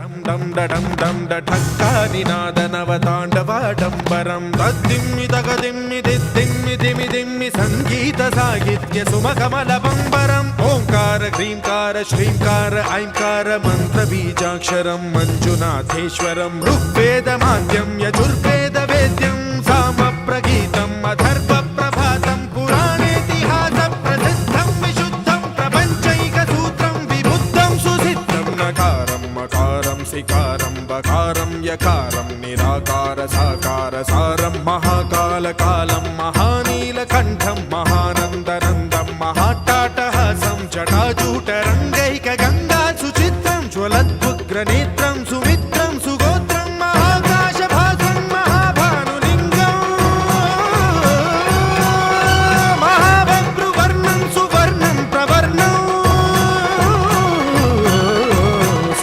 डं डं डं ठक्कानिनादनवताण्डवाडम्बरं तद्दिम्मि तगदिम्मि दिद्दिम्मि दिमि दिम्मि संगीत साहित्य सुमकमलबम्बरम् ओंकार ह्रींकार श्रींकार ऐंकार मन्त्रबीजाक्षरं मंजुनाथेश्वरं ऋग्वेदमाद्यं यजुर्वेद वेद्यं सामप्रगीतम् अथर्वप्रभातं पुराणेतिहास प्रसिद्धं विशुद्धं प्रपञ्चैकसूत्रं विबुद्धं सुसिद्धं नकारं मकारं सिकारं बकारं यकारं निराकार साकार सारं महाकालकालं महानीलकण्ठं महानन्दनन्दं महाट्टाटहासं जटाजूटरङ्गैकगङ्गा सुचित्रं ज्वलद्वुग्रनेत्रं सुमित्रं सुगोत्रं महाकाशभासं महाभानुलिङ्गं महाभद्रुवर्णं सुवर्णं प्रवर्णं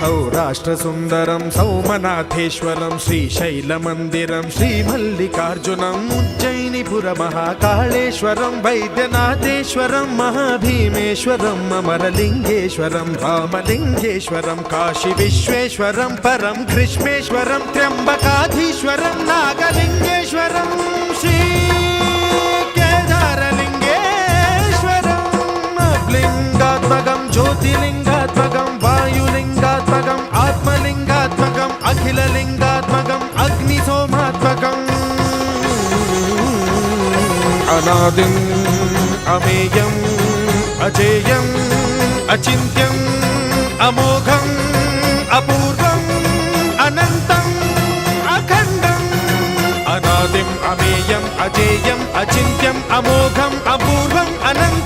सौराष्ट्रसुन्दरं सौमनाथेश्वरं श्रीशैलमन्दिरं श्रीमल्लिकार्जुनम् उज्जयिनीपुरमहाकाळेश्वरं वैद्यनाथेश्वरं महाभीमेश्वरम् अमरलिङ्गेश्वरं रामलिङ्गेश्वरं काशीविश्वेश्वरं परं ग्रीष्मेश्वरं त्र्यम्बकाधीश्वरं नागलिङ्गेश्वरं श्रीकेदारलिङ्गेश्वरम् लिङ्गात्मकं ज्योतिलिङ्गात्मकं वायुलिङ्गात्मकम् आत्मलिङ्गात्मकम् अखिललिङ्गात्मकम् अग्निसोमात्मकम् अनादिम् अमेयम् अजेयम् अचिन्त्यम् अमोघम् अपूर्वम् अनन्तम् अखण्डम् अनादिम् अमेयम् अजेयम् अचिन्त्यम् अमोघम् अपूर्वम् अनन्तम्